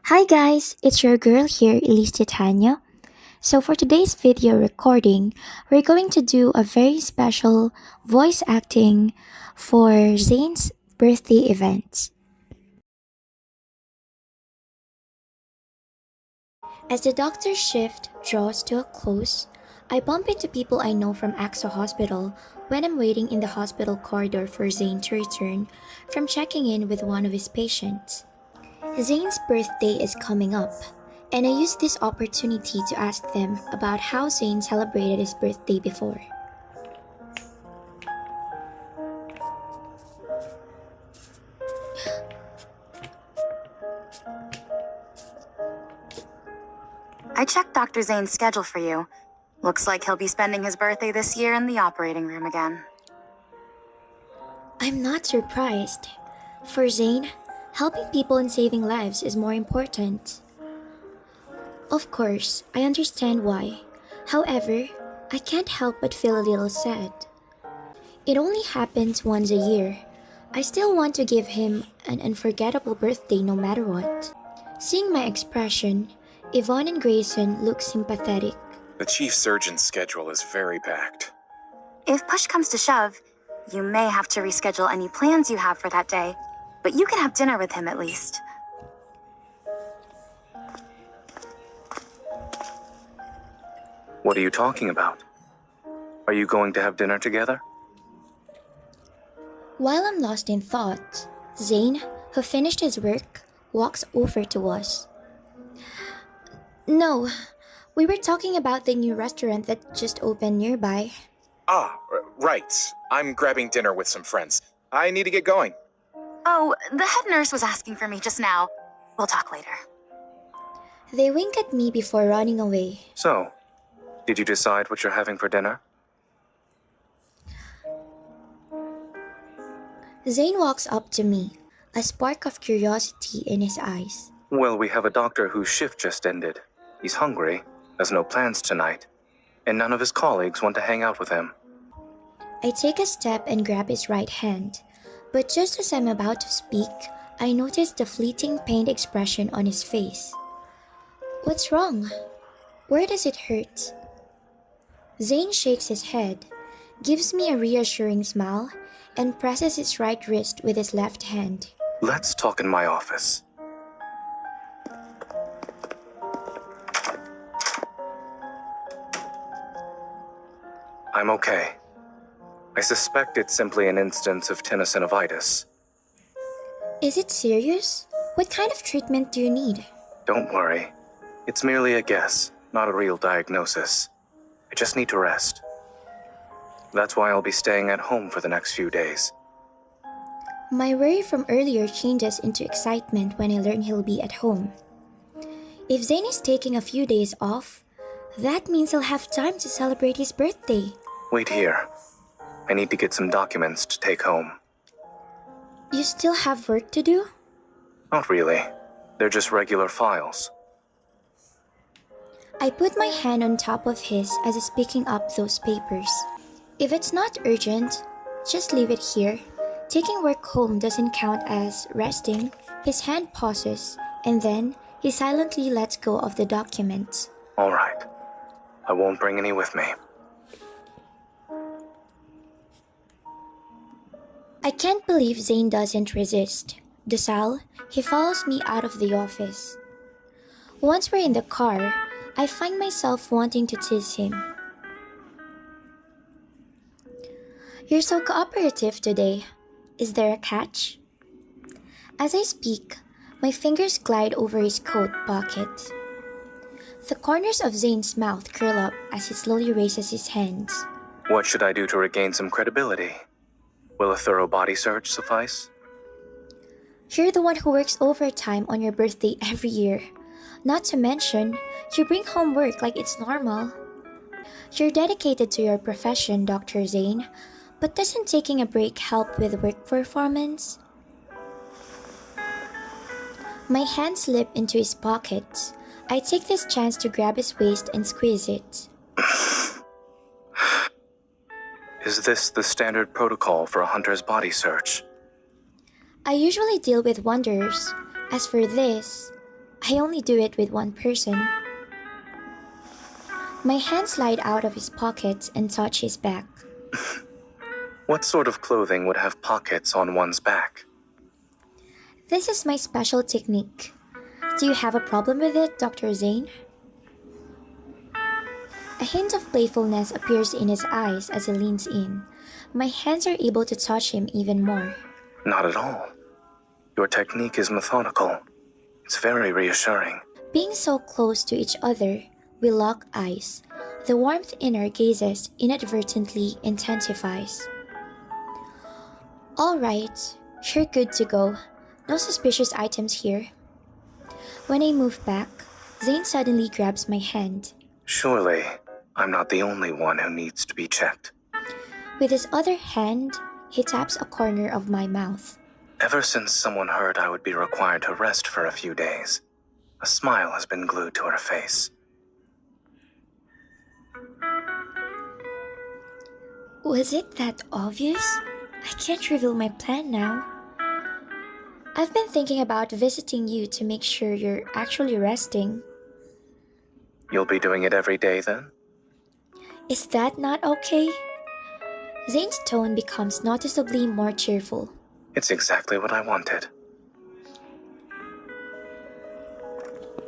Hi guys, it's your girl here, Elise Titania. So for today's video recording, we're going to do a very special voice acting for Zayne's birthday event. As the doctor's shift draws to a close, I bump into people I know from AXA Hospital when I'm waiting in the hospital corridor for Zayne to return from checking in with one of his patients. Zayne's birthday is coming up, and I used this opportunity to ask them about how Zayne celebrated his birthday before. I checked Dr. Zayne's schedule for you. Looks like he'll be spending his birthday this year in the operating room again. I'm not surprised. For Zayne, helping people and saving lives is more important. Of course, I understand why. However, I can't help but feel a little sad. It only happens once a year. I still want to give him an unforgettable birthday no matter what. Seeing my expression, Yvonne and Grayson look sympathetic. The chief surgeon's schedule is very packed. If push comes to shove, you may have to reschedule any plans you have for that day, but you can have dinner with him at least. What are you talking about? Are you going to have dinner together? While I'm lost in thought, Zayne, who finished his work, walks over to us. No, we were talking about the new restaurant that just opened nearby. Right. I'm grabbing dinner with some friends. I need to get going. Oh, the head nurse was asking for me just now. We'll talk later. They wink at me before running away. So, did you decide what you're having for dinner? Zayne walks up to me, a spark of curiosity in his eyes. Well, we have a doctor whose shift just ended. He's hungry, has no plans tonight, and none of his colleagues want to hang out with him. I take a step and grab his right hand, but just as I'm about to speak, I notice the fleeting pained expression on his face. What's wrong? Where does it hurt? Zayne shakes his head, gives me a reassuring smile, and presses his right wrist with his left hand. Let's talk in my office. I'm okay. I suspect it's simply an instance of tenosynovitis. Is it serious? What kind of treatment do you need? Don't worry. It's merely a guess, not a real diagnosis. I just need to rest. That's why I'll be staying at home for the next few days. My worry from earlier changes into excitement when I learn he'll be at home. If Zayne is taking a few days off, that means he'll have time to celebrate his birthday. Wait here. I need to get some documents to take home. You still have work to do? Not really. They're just regular files. I put my hand on top of his as he's picking up those papers. If it's not urgent, just leave it here. Taking work home doesn't count as resting. His hand pauses, and then he silently lets go of the documents. All right. I won't bring any with me. I can't believe Zayne doesn't resist. Docile, he follows me out of the office. Once we're in the car, I find myself wanting to tease him. You're so cooperative today. Is there a catch? As I speak, my fingers glide over his coat pocket. The corners of Zayne's mouth curl up as he slowly raises his hands. What should I do to regain some credibility? Will a thorough body search suffice? You're the one who works overtime on your birthday every year. Not to mention, you bring home work like it's normal. You're dedicated to your profession, Dr. Zayne, but doesn't taking a break help with work performance? My hands slip into his pockets. I take this chance to grab his waist and squeeze it. Is this the standard protocol for a hunter's body search? I usually deal with wanderers. As for this, I only do it with one person. My hands slide out of his pockets and touch his back. What sort of clothing would have pockets on one's back? This is my special technique. Do you have a problem with it, Dr. Zayne? A hint of playfulness appears in his eyes as he leans in. My hands are able to touch him even more. Not at all. Your technique is methodical. It's very reassuring. Being so close to each other, we lock eyes. The warmth in our gazes inadvertently intensifies. All right, you're good to go. No suspicious items here. When I move back, Zayne suddenly grabs my hand. Surely, I'm not the only one who needs to be checked. With his other hand, he taps a corner of my mouth. Ever since someone heard I would be required to rest for a few days, a smile has been glued to her face. Was it that obvious? I can't reveal my plan now. I've been thinking about visiting you to make sure you're actually resting. You'll be doing it every day then? Is that not okay? Zayne's tone becomes noticeably more cheerful. It's exactly what I wanted.